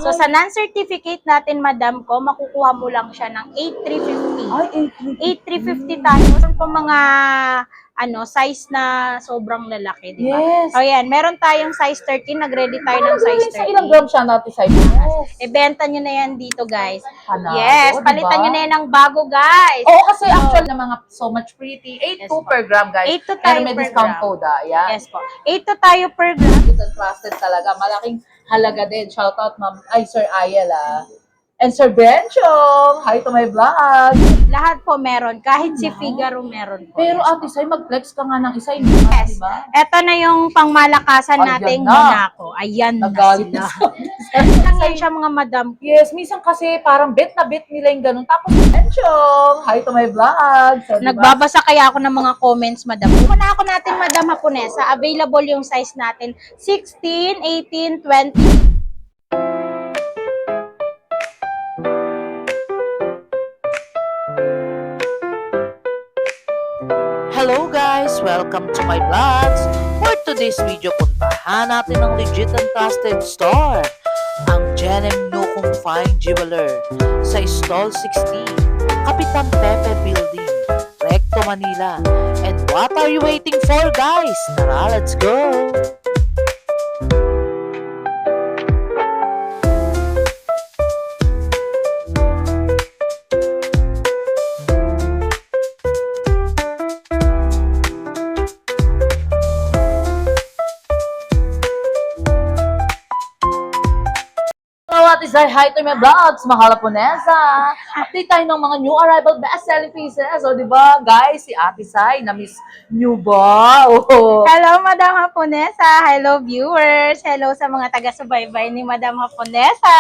So, sa non-certificate natin, madam ko, makukuha mo lang siya ng 8,350. Ay, 8,350 tayo. Meron po mga size na sobrang lalaki, di ba? Yes. So, yan. Meron tayong size 13. Nag-ready tayo ng size 13. Sa ilang gram siya natin sa yes. Ibenta nyo na yan dito, guys. Panalo, Yes, palitan diba? nyo na yan ng bago, guys. Oo, kasi actually na mga so much pretty. 8 Yes, to per gram, guys. 8 to tayo Pero may per discount gram. code, Yan. Yes po. 8 to tayo per gram. Good and trusted talaga. Malaking halaga din. Shout out, ma'am. Ay, Sir Ayel, And Sir Benchong. Hi to my vlog. Lahat po meron. Kahit si Figaro meron po. Pero Yes. Ate Sai, mag-flex ka nga ng isa. Hindi ba? Yes. Diba? Ito na yung pangmalakasan Ayan nating na. Monaco. Ayan na Nagalit sila. na Lang yan siya mga madam. Yes, minsan kasi parang bet na bet nila yung ganun. Tapos, Benchong. Hi to my vlog. So, diba? Nagbabasa kaya ako ng mga comments, madam. Monaco natin, madam Haponesa. Available yung size natin. 16, 18, 20. Hello guys! Welcome to my vlogs! For today's video, puntahan natin ang legit and trusted store, ang J&M Nucong Fine Jeweler sa Stall 60, Kapitan Pepe Building, Recto, Manila. And what are you waiting for, guys? Tara, let's go! Ate Sai, hi to my vlogs, mga Laponesa. Update tayo ng mga new arrival best-selling pieces. O, di ba, guys, si Ate Sai, na-miss nyo ba? Oh. Hello, Madam Haponesa. Hello, viewers. Hello sa mga taga-subaybay ni Madam Haponesa.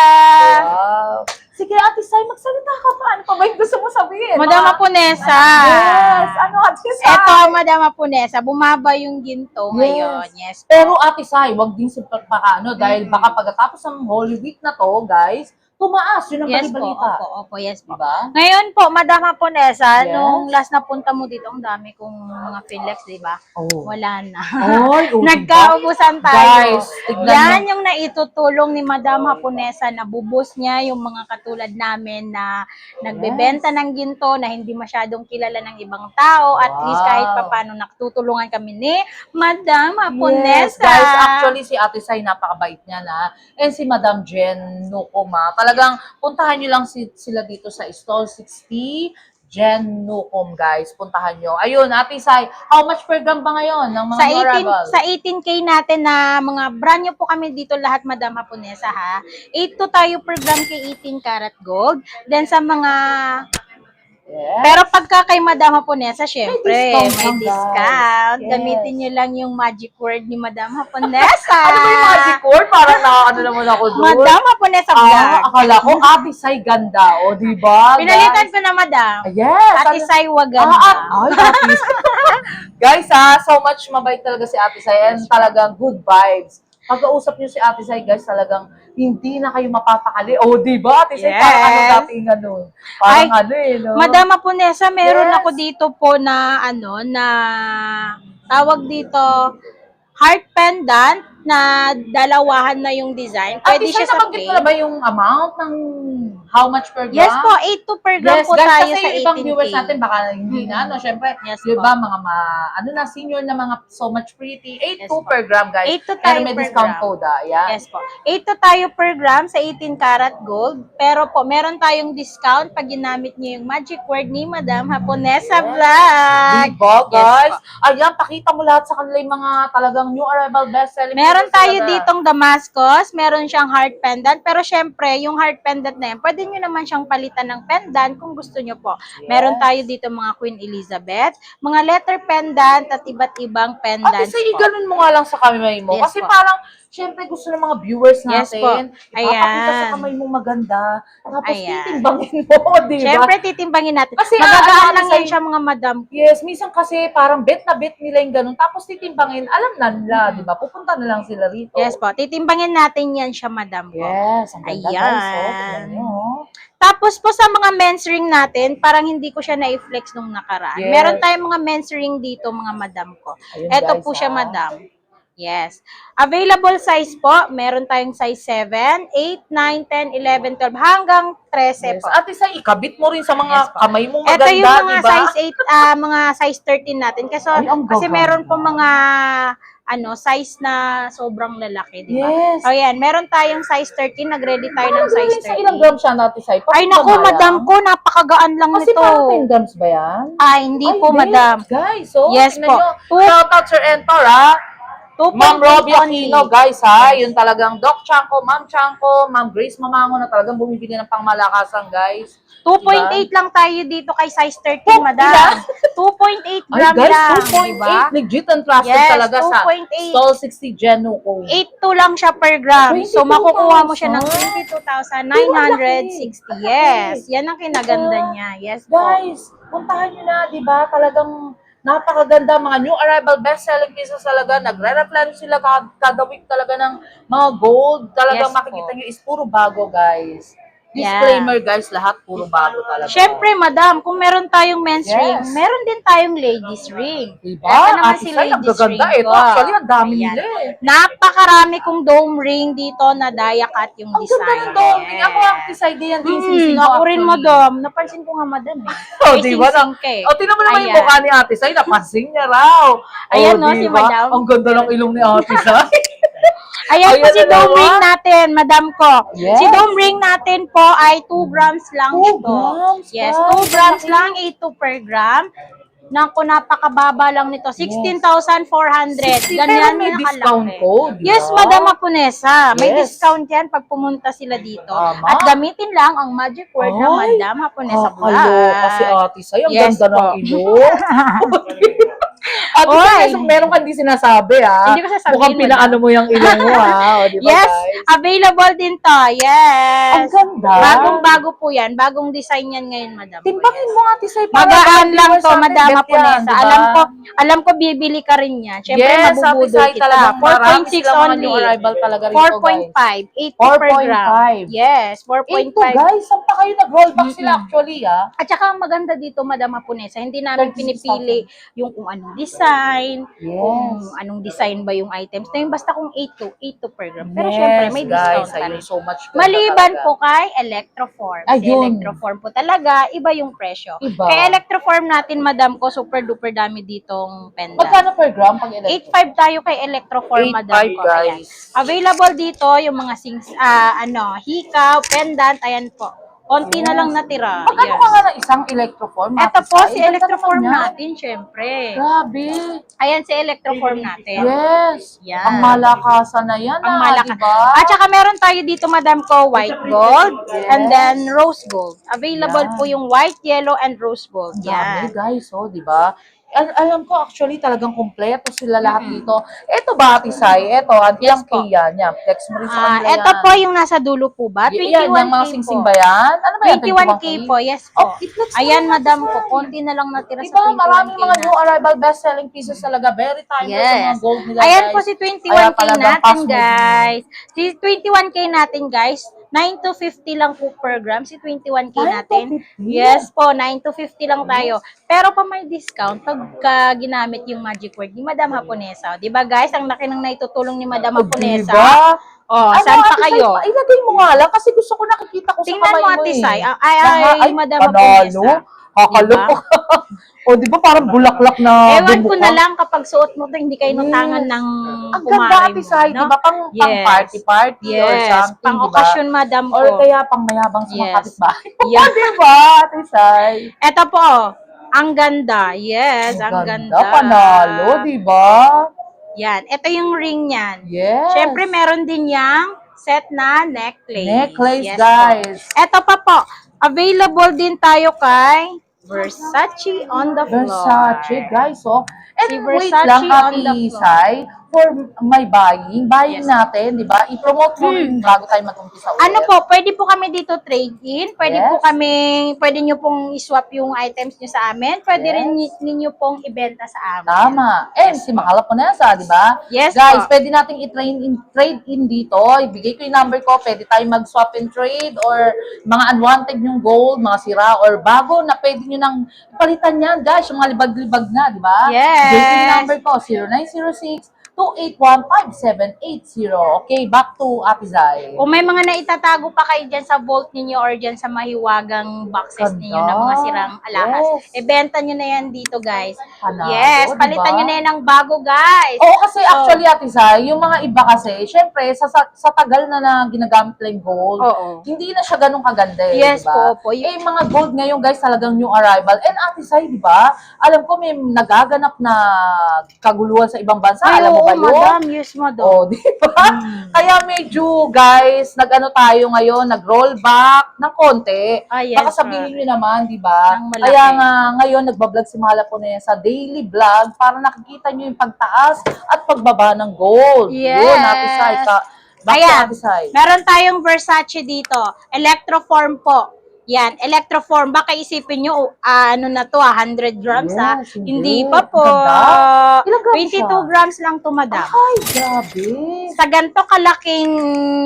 Wow. Sige, Ate Sai, magsalita ka pa. Ano pa ba yung gusto mo sabihin? Madam Haponesa. Yes. Ano, Ate Sai? Eto, Madam Haponesa. Bumaba yung ginto ngayon. Yes. Pero, Ate Sai, wag din pagpakaano dahil baka pagkatapos ng Holy Week na to, guys, tumaas. Yun ang Yes po. balibalita. Opo, yes po. Diba? Ngayon po, Madam Haponesa, Yes. nung last na punta mo dito, ang dami kong mga Philex, di ba? Oh. Wala na. Ay, oh, Nagkaubusan tayo. Guys, tignan Yan nyo. yung naitutulong ni Madam Haponesa na bubos niya yung mga katulad namin na nagbebenta ng ginto na hindi masyadong kilala ng ibang tao. At least kahit papano natutulungan kami ni Madam Yes, Haponesa. guys, actually si Ate Sai napakabait niya na. And si Madam Jen Nucoma, talagang puntahan niyo lang sila dito sa Stall 60, Jen Nucom, guys. Puntahan niyo. Ayun, Ate Sai, how much per gram ba ngayon ng mga Sa new arrival? 18K natin na mga brand new po kami dito lahat, Madam Haponesa, ha. 8 to tayo per gram kay 18 karat gold. Then sa mga Yes. pero pagka kay Madam Haponesa, syempre, discount may lang, discount. guys. Gamitin nyo lang yung magic word ni Madam Haponesa. Ano ba yung magic word? Parang ano naman ako doon. Madam Haponesa vlog. Akala ko Ate Sai ganda. O, di ba? Pinalitan ko na, Madam. Yes. Ate Sai Waganda. Ay, Ate Guys, so much mabait talaga si Ate Sai and talagang good vibes. Pag-uusap niyo si Ate Sai, guys, talagang hindi na kayo mapapakali. O, di ba, Ate Sai? Yes. Parang ano dating ganun. Parang no? Madam Haponesa, meron Yes. ako dito po na tawag dito heart pendant na dalawahan na yung design. Pwede Ate siya Sai, sa nabanggit mo na plain. ba yung amount ng how much per gram? Yes po, 8 to per gram Yes, po guys, tayo kasi sa yung ibang 18K. viewers natin baka hindi na, no? Syempre, Yes di po. ba, mga senior na mga so much pretty, 8 Yes to po. per gram, guys. 8 to Pero tayo may per discount gram. code, Yan. Yes po. 8 to tayo per gram sa 18 karat gold. Pero po, meron tayong discount pag ginamit niyo yung magic word ni Madam Haponesa Vlog. Diba, guys? Yes Ayan, pakita mo lahat sa kanila yung mga talagang new arrival best-selling. Meron pieces tayo talaga. ditong Damascus, meron siyang heart pendant, pero syempre, yung heart pendant na yan, pwede nyo naman siyang palitan ng pendant kung gusto nyo po. Yes. Meron tayo dito mga Queen Elizabeth, mga letter pendant at iba't ibang pendants Ate Sai, po. ganun mo nga lang sa kamay mo. Yes Kasi po. parang, syempre gusto ng mga viewers Yes po. natin. Ipapakita sa Ayan. kamay mo maganda. Tapos Ayan. titimbangin mo, di ba? Syempre, titimbangin natin. Kasi, Magagaan lang Ate yan Sai, siya mga madam. Yes, minsan kasi parang bet na bet nila yung ganun. Tapos titimbangin, alam na nila, di ba? Pupunta na lang sila rito. Yes po, titimbangin natin yan siya madam po. Yes, ang ganda Ayan. guys. Oh, tingnan nyo. Tapos po sa mga men's ring natin, parang hindi ko siya na-flex nung nakaraan. Yes. Meron tayong mga men's ring dito, mga madam ko. Ayun, Ito guys, po siya, ah. madam. Yes. Available size po, meron tayong size 7, 8, 9, 10, 11, 12, hanggang 13 Yes. po. Ate Sai, ikabit mo rin sa mga Yes po. kamay mong Ito maganda, yung mga di ba? size 8, mga size 13 natin. Ay, ang Kasi gaganda. meron po mga size na sobrang lalaki, di ba? Yes. So, yan. Meron tayong size 13. Nag-ready tayo ng size Sa ilang 13. grams siya, Ate Sai? Ay, naku, madam ko, napakagaan lang Kasi nito. parang 10 grams ba yan? Ay, hindi po, hindi. madam. Guys, so, Yes tingnan po. nyo. Shout out Sir Entor, ha? 2.8 Ma'am Robbie only. Aquino, guys, ha? Yung talagang Doc Chanko, Ma'am Chanko, Ma'am Grace Mamango na talagang bumibili ng pangmalakasan, guys. 2.8 lang tayo dito kay size 13, Oh, madam. 2.8 Ay, gram guys, lang, 2.8. diba? Legit and trusted Yes, talaga sa 2.8. Stall 60 Genuco. 8.2 lang siya per gram. So, 22,000. makukuha mo siya ng 22,960. Yes, yan ang kinaganda Diba? niya. Yes po. Guys, puntahan nyo na, di ba? Talagang napakaganda. Mga new arrival best-selling pieces talaga. Nagre-replenish sila kada week talaga ng mga gold. Talagang Yes makikita po. nyo is puro bago, guys. Yeah. Disclaimer, guys, lahat puro bago talaga. Siyempre, madam, kung meron tayong men's Yes. ring, meron din tayong ladies ring. Diba? Ito naman Ate si Sai, ang ladies gaganda. ring Ito, ko. actually, ang dami Ayan. nila eh. Napakarami kong dome ring dito na dia cut yung Ang design. ganda ng dome. Ako, Ate Sai, yan din sisig ko Ako rin, actually. madam. Napansin ko nga, madam eh. Oh, May diba? sing-sing ka eh. O, tingnan mo naman yung Ayan. mukha ni Ate Sai. Napansin niya raw. Ayan, Oh, no, si diba? Madam. Ang ganda ng ilong ni Ate Sai. Ayan po Ayan si na dome naman. ring natin, madam ko. Yes. Si dome ring natin po ay 2 grams lang 2 ito. grams, Yes, guys. 2 grams lang, 8 per gram. Naku, napakababa lang nito. 16,400. 60, Ganyan pero may na discount kalaki. code, di Yes, ba? Madam Apunesa. May Yes. discount yan pag pumunta sila dito. Tama. At gamitin lang ang magic word na Ay, Madam Apunesa Vlog. Kakaloka si Ate Sai. Ang Yes ganda ng po. ilong. Ate Oy. Sai, meron kang di sinasabi, ha? Hindi ko sasabihin, Mukhang Madam. pinaano mo yung ilong mo, ha? O, di ba, Yes, guys? available din to. Yes. Ang ganda. Bagong-bago po yan. Bagong design yan ngayon, Madam. Timbangin mo, Ate Sai. para Magaan lang viewers to, natin Madam bet yan, Apunesa. di ba? Alam ko bibili ka rin yan. Siyempre, Yes, Ate mabubudol Sai, kita. talagang marami 4.6 silang mga only. new arrival talaga rito, guys. 4.5. 8 per gram. 4.5. Yes, 8 to, 4.5. guys. Saan pa kayo nag-roll back sila actually, ha? At saka ang maganda dito, Madam Apunesa, hindi namin 36,000. pinipili yung kung anong design, Yes. kung anong design ba yung items na yun. Basta kung 8 to per gram. Pero Yes, syempre, may guys, discount pa ayun, rin. so much ganda Maliban talaga. po kay Electroform. Si Ayun. Electroform po talaga, iba yung presyo. Iba. Kaya Electroform natin, Madam ko, super duper dami ditong pendant. Magkano per gram pag 8.5 tayo kay Electroform, 8.5, Madam ko. Ayan. guys. Available dito yung mga hikaw, pendant, ayan po. Konti na lang natira. Magkano Yes. ka nga ng isang electroform? Ito Ate po, Sai? si Ganda Electroform naman yan. natin, syempre. Grabe. Ayan, si Electroform natin. Yes. Yan. Ang malakasan na yan, Ang malaka. diba? At saka meron tayo dito, Madam ko, white gold and then rose gold. Available Yan. po yung white, yellow, and rose gold. Ang dami, Yan. guys, oh, di ba? Alam ko, actually, talagang kompleto sila lahat dito. Ito ba, Ate Sai? Ito, Yes ilang po. K yan? Yan, flex mo rin sa kanila Ito yan. po yung nasa dulo po ba? 21K Yan, yung mga singsing ba yan? Ano ba yan? 21K po, yes po. Oh, i-flex mo Ayan, yan, Madam Ate ko, Sai. konti na lang natira sa Diba, 21K maraming mga new na. arrival best-selling pieces talaga. Very timeless sa mga Yes. gold nila, Ayan guys. po si Kaya 21K talagang natin, fast moving. guys. Si 21K natin, guys. 9 to 50 lang po per gram. Si 21K 9 to natin. 50? Yes po, 9 to 50 lang tayo. Pero pa may discount pagka ginamit yung magic word ni Madam Haponesa. Di ba, guys? Ang laki ng naitutulong ni Madam Haponesa. Diba? Oh, Ano, saan pa Ate Sai, kayo? ilagay mo nga lang kasi gusto ko nakikita ko sa Tingnan kamay mo, mo Ate eh. Sai. Ay, Madam panalo. Haponesa. Kakaloka. O, di ba parang bulaklak na Ewan ko bumuka? na lang kapag suot mo to, hindi kayo nutangan Yes. ng Ang kumare ganda, Ate mo, Sai, no? di ba? Pang Yes. party-party or Yes, something, pang di ba? okasyon, Madam ko. Or kaya pang mayabang sa mga Yes. kapitbahay. Yeah. Di ba, Ate Sai? Eto po, ang ganda. Yes, ang ganda. Panalo, di ba? Yan, ito yung ring niyan. Yes. Siyempre, meron din yang set na necklace. Necklace, Yes, guys. Po. Ito pa po, available din tayo kay Versace on the floor. Versace, guys, oh. And Si wait Versace lang, on Ate the floor. Sai, for my buying Yes. natin, di ba? I-promote mo rin bago tayo mag-umpisa ulit. Ano po, pwede po kami dito trade-in. Pwede Yes. po pwede nyo pong iswap yung items nyo sa amin. Pwede Yes. rin ninyo pong ibenta sa amin. Tama. And si Mahala Ponesa, di ba? Yes, Guys, po. pwede nating trade in dito. Ibigay ko yung number ko. Pwede tayo mag-swap and trade or mga unwanted yung gold, mga sira or bago na pwede nyo nang palitan yan, guys. Yung mga libag-libag na, di ba? Yes. Ibigay ko yung number ko, 0906 0917-281-5780. Okay, back to Ate Zai. Kung may mga naitatago pa kayo dyan sa vault ninyo or dyan sa mahiwagang boxes Ganda. ninyo na mga sirang alahas, Yes. ibenta nyo na yan dito, guys. Panalo, Yes, diba? palitan nyo na yan ng bago, guys. Oo, kasi actually, Ate Zai, yung mga iba kasi, syempre, sa tagal na ginagamit lang yung gold, Oo. hindi na siya ganun kaganda eh, Yes diba? po. Eh, mga gold ngayon, guys, talagang new arrival. And Ate Zai, di ba? Alam ko may nagaganap na kaguluhan sa ibang bansa. Ay, Alam mo oo, ba yun? madam, yes, madam. Oh, di ba? Kaya medyo, guys, nag-ano tayo ngayon, nag-roll back ng konti. Ah, yes, Baka sabihin nyo naman, di ba? Ng malaki. Kaya nga, ngayon, nagbablog si Mahala po na yan sa daily vlog para nakikita nyo yung pagtaas at pagbaba ng gold. Yes. Yun, Ate Sai. Back to Ayan, Ate Sai. meron tayong Versace dito. Electroform po. Yan, electroform. Baka isipin nyo, ano na to, 100 grams ha? Yes, Hindi hindi. pa po. Ganda. Ilang grams 22 siya? grams lang to, madam. Ay, grabe. Sa ganito kalaking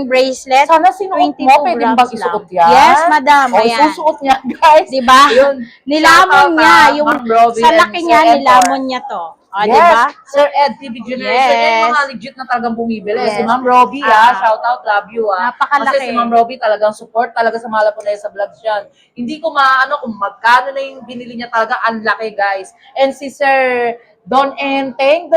bracelet, Sana sinuot mo, 22 pwede grams bang isuot lang. yan? Yes, madam. O, Ayan. susuot niya, guys. Diba? Yun. Nilamon Shout out, niya. Yung, Ma'am Robby sa and laki Sir niya, Edward. nilamon niya to. O, Yes, diba? Sir Ed, TV Generation, Yes. yan mga legit na talagang bumibili. Yes. Si Ma'am Robby, Ah. shout out, love you, Napakalaki. Kasi si Ma'am Robby talagang support talaga sa Mahala po na sa vlogs yan. Hindi ko maano kung magkano na yung binili niya talaga, ang laki, guys. And si Sir Don Enteng,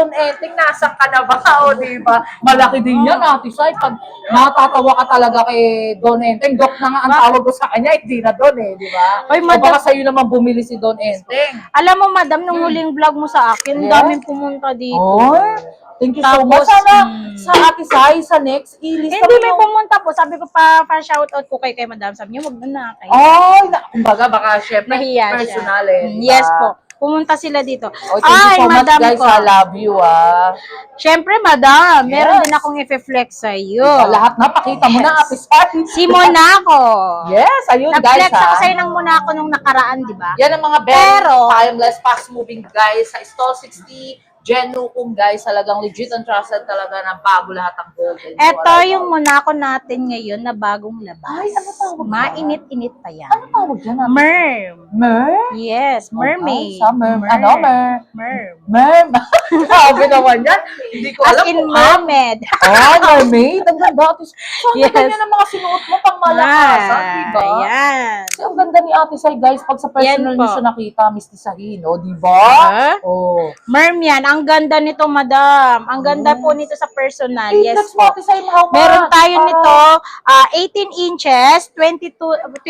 nasan ka na ba? O, diba? Malaki din yan, Ate Sai. Pag natatawa ka talaga kay Don Enteng, Doc na nga ang tawag ko sa kanya, hindi na Don eh, di ba? Oy, O madam. baka sa'yo naman bumili si Don Enteng. Alam mo, madam, nung huling vlog mo sa akin, Yes. daming pumunta dito. Oh, thank you so Tapos, much. Sana sa Ate Sai, sa next, ilista Hindi mo may yung... pumunta po. Sabi ko pa shoutout ko kay madam. Sabi niya, wag na kayo. Ay, kumbaga, baka syempre, Nahiya siya. personal eh. di ba? Yes po. Pumunta sila dito. Oh, thank you so much, madam guys. ko. I love you, Siyempre, madam, meron Yes. din akong i-flex sa iyo. Diba, lahat na, pakita mo na, Ate Sai. Si Monaco. Yes, ayun, guys, Nag-flex ako sa'yo ng Monaco nung nakaraan, di ba? Yan ang mga Pero- timeless, fast-moving guys sa Stall 60, Jen Nukum, guys. Talagang legit and trusted talaga na bago lahat ang gold. And Ito yung Monaco natin ngayon na bagong labas. Ay, ano tawag ba? Mainit-init pa yan. Ano tawag dyan? Merm. Mer? Yes, mermaid. Guys, ano, mer? Merm. Mer? Sabi naman yan. Hindi ko As alam in kung mermaid. Oh, mermaid. Ang ganda. Saan Yes. ganyan ang mga sinuot mo pang malakasan, diba? Yan. Kasi ang ganda ni Ate Sai, guys. Pag sa personal Yan niyo po. siya nakita, mistisahin, no? Diba? Diba? Oh. Merm yan. Ang ganda nito, madam. Ang ganda po nito sa personal. Yes Let's po. Ate Sai, how much? Meron tayo Para- nito, 18 inches, 23.2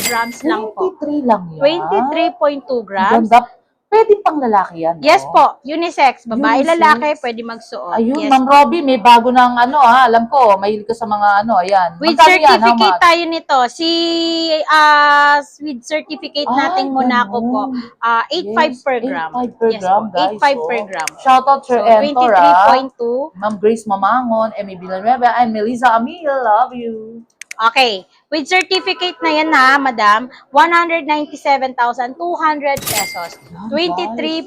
grams lang po. 23 lang yan. 23.2 grams. Ganda. Pwede pang lalaki yan, no? Yes po, unisex. Babae, Unisex. lalaki, pwede magsuot. Ayun, Yes Ma'am po. Robby, may bago ng alam ko, mahilig ka sa mga ayan. With Magkano yan? How certificate much? tayo nito. With certificate Ay, nating Monaco po. ganun. 8.5 per Yes, gram. 8.5 per Yes gram, po, guys. 8.5 oh. per gram. Shoutout Sir So, Entor, 23.2. Ma'am Grace Mamangon, Emmy Villanueva, and Melissa Amil. Love you. Okay. With certificate na yan ha, madam, 197,200 pesos. 23.2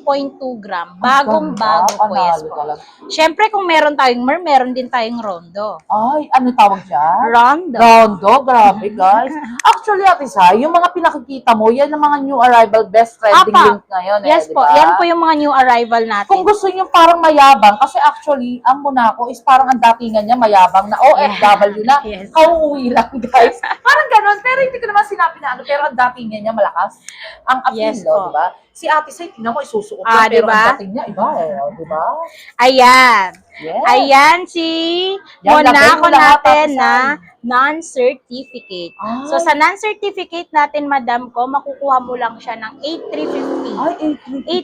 gram. Bagong-bago po, yes po. Siyempre, kung meron tayong meron din tayong rondo. Ay, ano tawag dyan? Rondo. Rondo, grabe guys. Actually, Ate Sai, yung mga pinakikita mo, yan ang mga new arrival best trending Apa. link ngayon. Yes di po, ba? yan po yung mga new arrival natin. Kung gusto niyo parang mayabang, kasi actually, ang Monaco is parang ang datingan niya mayabang na OFW na. Yes. Kauuwi lang, guys. Parang ganun, pero hindi ko naman sinabi na ano, pero ang datingan niya malakas. Ang appeal, Yes no, po. di ba? Si Ate Sai, tingnan mo, isusuot Ah, lang, pero di ba? ang dating niya, iba eh, di ba? Ayan. Yes. Ayan si Yan, lagay Monaco mo lahat, natin Ate na Sai. non-certificate. Ay. So, sa non-certificate natin, madam ko, makukuha mo lang siya ng 8,350. Ay,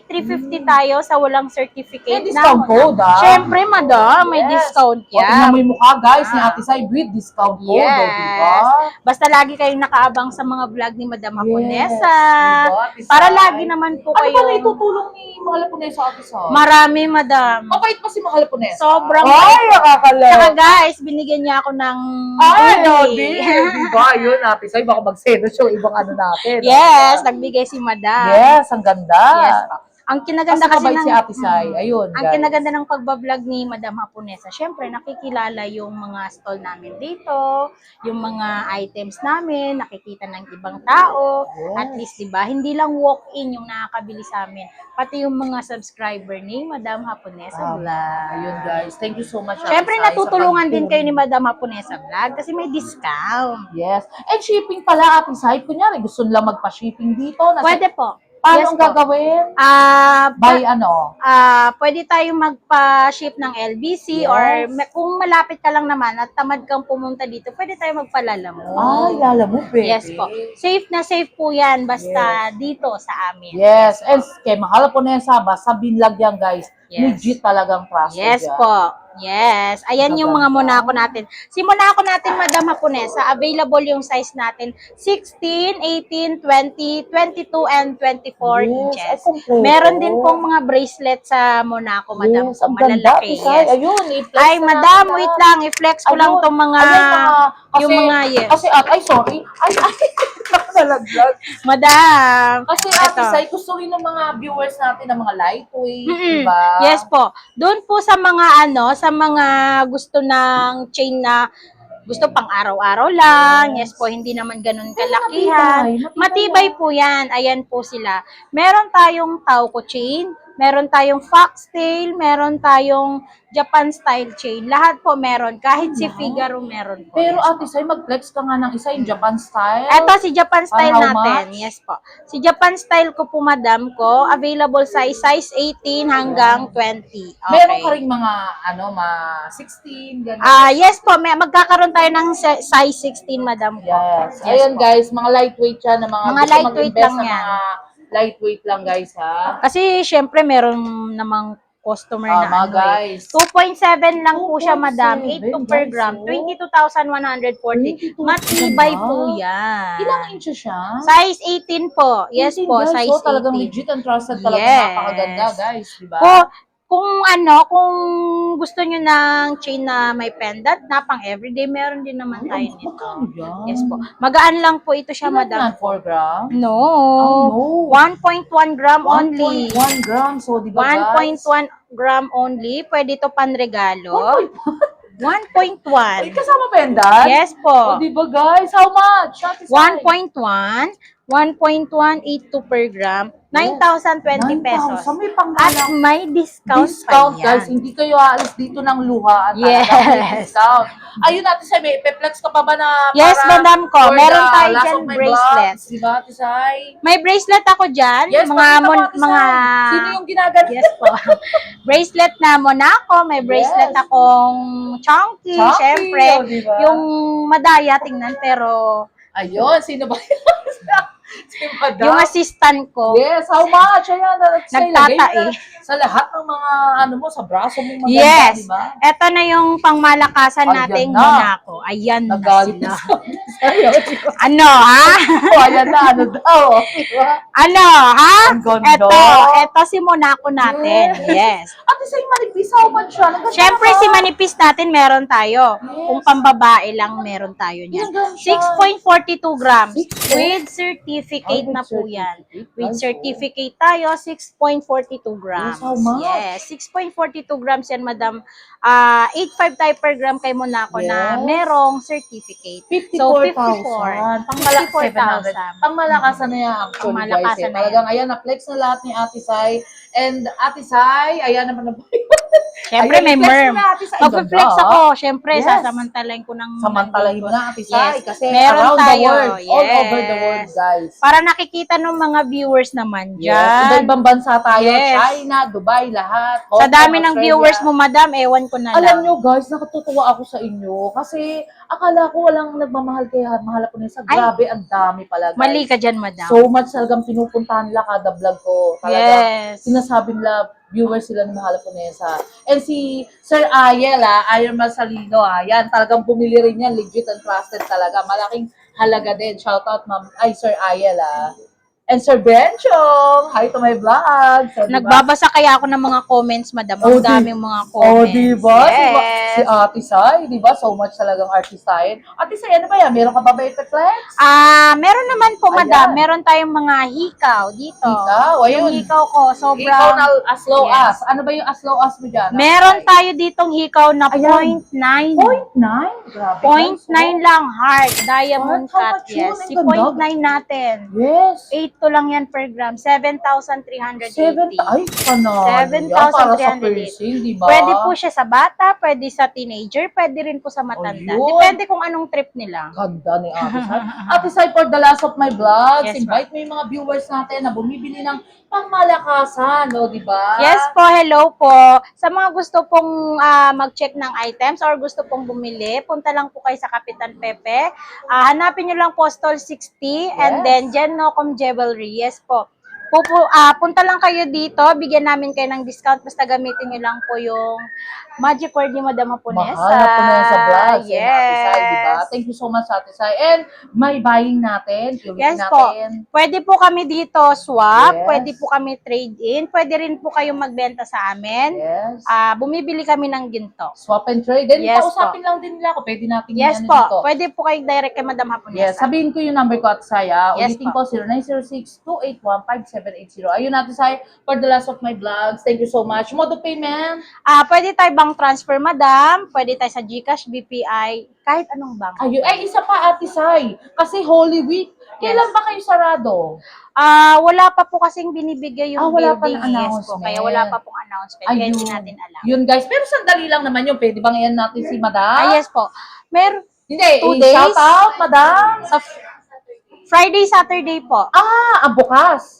8,350 tayo sa walang certificate. May discount na- code, ah. Syempre, madam, may Yes. discount O, tingnan yan. mo yung mukha, guys, ni Ate Sai with discount code, Yes. di ba? Basta lagi kayong nakaabang sa mga vlog ni Madam Haponesa. Diba, Ate Sai? Para lagi naman po Ano ba na kayo. itutulong ni Mahal Haponesa, Ate Sai? Marami, madam. Mabait pa si Mahal Haponesa? Sobrang Ay, nakakalaw. Saka guys, binigyan niya ako ng Ay, no, bili. diba? Yun, Ate Sai, baka mag-senos yung ibang ano natin. Yes, nagbigay si Madam. Yes, ang ganda. Yes po. Ang kinaganda Kasi kasi mabait ng si Ate Sai. Ayun, ang guys. kinaganda ng pagbablog ni Madam Hapunesa, syempre nakikilala yung mga stall namin dito, yung mga items namin, nakikita ng ibang tao. Yes. At least, 'di ba, hindi lang walk-in yung nakakabili sa amin, pati yung mga subscriber ni Madam Hapunesa Tama. Vlog. Ayun, guys. Thank you so much, Ate Syempre Sai, natutulungan sa din kayo ni pag-boom. Madam Hapunesa Vlog kasi may discount. Yes. And shipping pala, Ate Sai. Kunyari, gusto nila magpa-shipping dito. Pwede po. Paano Yes ang po. gagawin? By By ano? pwede tayong magpa-ship ng LBC Yes. or kung malapit ka lang naman at tamad kang pumunta dito, pwede tayong magpalala mo. Ay, lala mo, pwede. Yes po. Safe na safe po yan basta dito sa amin. Yes. And kay Mahal Hapunesa, basta binlag yan, guys. Yes. Legit talagang trusted Yes yan. po. Yes. Ayan yung mga Monaco natin. Si Monaco natin, Madam Hapunesa, available yung size natin 16, 18, 20, 22, and 24 Yes, inches. ay, kompleto. Meron din pong mga bracelet sa Monaco, Madam. Yes, po, ang ganda. malalaki. Ate Sai. Yes. Ayun, i-flex Ay, na Madam, natin wait lahat. lang. I-flex ko lang Ayun, tong mga, kasi, yung mga, yes. Kasi, ay, sorry. Ay, nalaglag. Madam. Kasi, Ate Eto. Sai, gusto rin ng mga viewers natin ng mga lightweight, Mm-mm. diba? Yes po. Doon po sa mga sa mga gusto ng chain na gusto pang araw-araw lang. Yes po, hindi naman ganun kalakihan. Matibay po yan. Ayan po sila. Meron tayong Tauco chain, meron tayong foxtail, meron tayong Japan style chain. Lahat po meron. Kahit si Figaro meron po. Pero Yes Ate Sai, mag-flex ka nga ng isa yung Japan style. Ito si Japan style How natin. much? Yes po. Si Japan style ko po, madam ko, available size 18 hanggang 20. Okay. Meron ka rin mga, 16, gano'n. Yes po, magkakaroon tayo ng size 16, madam ko. Yes. Yes Ayan, po. guys, mga lightweight yan, mga gusto lightweight mag-invest lang na yan. mga lightweight lang, guys, ha? Kasi syempre meron namang customer na Tama, guys. 2.7 lang po siya, madam. 2.7, 8 per guys, gram. oh. 22,140. 22,000. Matibay po yan. Ilang inches siya? Size 18 po. Yes 18, po, guys. size So, talagang 18. legit and trusted talaga. Yes. Napakaganda, guys. Diba? Kung gusto nyo ng chain na may pendant na pang everyday, meron din naman tayo nito. Magkano yan? Yes po. Magaan lang po ito siya, Ilan madam. yan? 4 grams? No. no. 1.1 gram only. 1.1 grams. So, di ba, guys? 1.1 gram only. Pwede ito panregalo. 1.1. Ay, kasama pendant? Yes O, po. di ba, guys? How much? Ate Sai? 1.1. 1.182 per gram. 9,020 pesos. 9,000. May At panghalang may discount, discount, pa yan. guys. Hindi kayo aalis dito ng luhaan. Yes. Talaga may discount. Ayun, Ate Sai, may pe-flex ka pa ba na Yes, para madam ko. for Meron the tayo last dyan of my bracelet. vlogs? Diba, Ate Sai? May bracelet ako dyan. Yes, mga pakita mo, Ate Sai. mga Sino yung ginagano? Yes po. Bracelet na Monaco, may bracelet Yes. akong chunky, Chunky, syempre. oh, diba? Yung madaya tingnan pero Ayun, sino ba yun? Si Madam. yung assistant ko, Yes, how much? Ayan, Ate Sai, lagay Nagtatae. na sa lahat ng mga, sa braso mong maganda, yes. diba? Eto na yung pangmalakasan Ayan nating na. Monaco. Ayan na Nagalit sila. na sa Ayan, diba? Ano, ha? Oh, ayan na, ano daw, diba? Ano, ha? Ang ganda. Eto si Monaco natin. Yes. Ate Sai, manipis, how much siya? Naganda Siyempre, ka. si manipis natin meron tayo. Yes. Kung pambabae lang, meron tayo niyan. Ilang grams siya? 6.42 grams. 6? With certificate With na po yan. certificate. With Ay, certificate tayo, 6.42 grams. Yes, how much? Yes, 6.42 grams yan, madam. 8.5 tayo per gram kay Monaco na Yes. merong certificate. 54,000. 54,000. Pangmalakasan na yan actually, Pangmalakasan guys. na Talagang, ayan, na-flex na lahat ni Ate Sai. And Ate Sai, ayan naman na Siyempre, may Ayan, i-flex merm. mo na, Ate Sai. Mag-flex Ganda, ako. Siyempre, Yes. sasamantalahin ko ng Samantalahin mo na, Ate Sai. Yes. Kasi Meron around tayo. the world, all Yes. over the world, guys. Para nakikita ng mga viewers naman Yes. dyan. Iba-ibang bansa tayo. Yes. China, Dubai, lahat. Sa Hong dami Kong, ng Australia. viewers mo, madam, ewan ko na Alam lang. nyo, guys, nakatutuwa ako sa inyo. Kasi akala ko walang nagmamahal kaya mahal ako nila sa Ay. grabe, ang dami pala, guys. Mali ka dyan, madam. So much talagang pinupuntahan nila kada vlog ko. Talagang Yes. sinasabi nila, viewers sila ng Mahal Hapunesa. And si Sir Ayel, Ayon Marsalino, yan, talagang bumili rin yan, legit and trusted talaga. Malaking halaga din. Shoutout, ma'am, ay, Sir Ayel, And Sir Benchong, hi to my vlog. So, diba? Nagbabasa kaya ako ng mga comments, madam. Oh, Ang daming mga Oh, comments. diba? Yes. Si Ate Sai, diba? So much talagang artistahin. Ate Sai, ano ba yan? Meron ka ba effect flex? Meron naman po, madam. Ayan. Meron tayong mga hikaw dito. Hikaw, ayun. Yung hikaw ko, sobrang... Ikaw na as low Yes. as. Ano ba yung as low as mo dyan? Meron tayo ditong hikaw na Ayan. 0.9. 0.9? Grabe. 0.9 guys, lang hard. Diamond How cut, much yun? yes. Si Ang ganda. 0.9 natin. Yes. 8 to lang yan per gram. 7,380. Ay, panalo. 7,380. Para sa piercing, diba? Pwede po siya sa bata, pwede sa teenager, pwede rin po sa matanda. Ayun. Depende kung anong trip nila. Ganda ni Ate Sai. Ate Sai, for the last of my vlogs, Yes, invite mo yung mga viewers natin na bumibili ng pangmalakasan, no, di ba? Yes po, hello po. Sa mga gusto pong mag-check ng items or gusto pong bumili, punta lang po kayo sa Kapitan Pepe. Hanapin nyo lang po Stall 60 and Yes. then Jen Nocom Jewelry. Yes po. Punta lang kayo dito, bigyan namin kayo ng discount, basta gamitin nyo lang po yung magic word ni Madam Haponesa. Mahal na po na sa vlogs. Yes. Ate Sai, di ba? Thank you so much, Ate Sai. And may buying natin. Yes natin. po. Pwede po kami dito swap, Yes. pwede po kami trade in, pwede rin po kayong magbenta sa amin. Yes. Bumibili kami ng ginto. Swap and trade. Then, Yes kausapin lang din nila ako. Pwede natin Yes yan po, dito. pwede po kayo direct kay Madam Haponesa. Yes, sabihin ko yung number ko, Ate Sai. Yes Ulitin po. ko, 0906-281-5780. Ayun, Ate Sai, for the last of my vlogs. Thank you so much. Mode of payment? Pwede tayo bank transfer, Madam. Pwede tayo sa GCash, BPI, kahit anong bank. Ayun. Ay, isa pa, Ate Sai. Kasi Holy Week. Kailan Yes. ba kayo sarado? Wala pa po kasing binibigay yung Wala pa building. ng Yes po, announcement. kaya wala pa pong announcement. Kaya hindi natin alam. Yun, guys. Pero sandali lang naman yun. Pwede bang yan natin si Madam? Yes po. Hindi. 2 days. Shout out, Madam. Sa Friday, Saturday po. Ang bukas.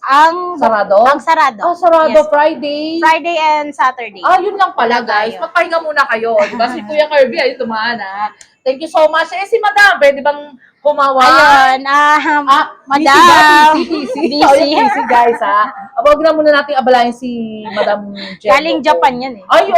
Sarado? Ang sarado. Sarado. Yes po. Friday. Friday and Saturday. Yun lang pala, Wala guys. tayo. Magpahinga muna kayo. Diba? Si Kuya Kirby, ay tumahan, ha? Thank you so much. Si Madam, pwede bang humawa? Ayun, Madam. Busy. Busy. Busy, guys, ha? Huwag na muna natin abalayin si Madam Jen. Galing Japan yan eh. Ay,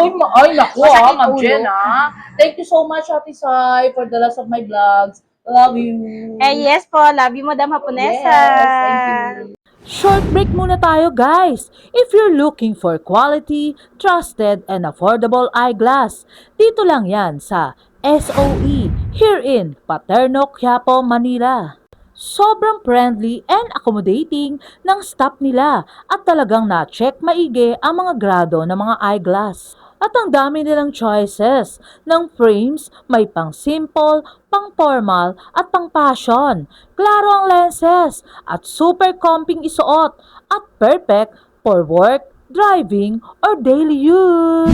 naku, Masakit Ma'am ulo. Jen, ha? Thank you so much, Ate Sai, for the last of my vlogs. Love you. Yes po, love you, Madam Haponesa. Yes, thank you. Short break muna tayo guys! If you're looking for quality, trusted, and affordable eyeglass, dito lang yan sa SOE here in Paterno, Quiapo, Manila. Sobrang friendly and accommodating ng staff nila at talagang na-check maigi ang mga grado ng mga eyeglass. At ang dami nilang choices ng frames, may pang simple, pang formal at pang fashion. Klaro ang lenses at super comping isuot at perfect for work, driving, or daily use.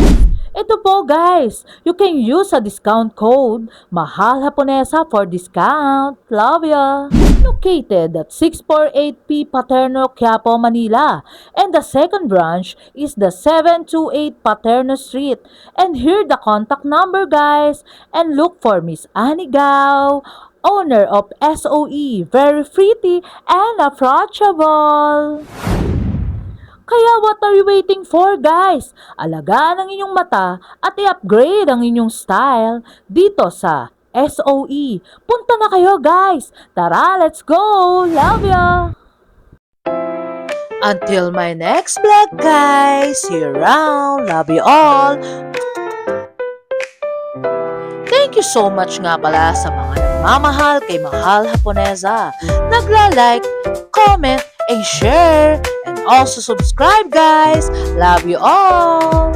Ito po guys, you can use a discount code Mahal Haponesa for discount. Love ya! Located at 648P Paterno, Quiapo, Manila. And the second branch is the 728 Paterno Street. And here the contact number guys. And look for Miss Annie Gao, owner of SOE. Very pretty and approachable. Kaya what are you waiting for guys? Alagaan ang inyong mata at i-upgrade ang inyong style dito sa SOE. Punta na kayo guys! Tara, let's go! Love ya! Until my next vlog guys! See you around! Love you all! Thank you so much nga pala sa mga nagmamahal kay Mahal Haponesa. Nagla-like, comment, and share. And also subscribe guys! Love you all!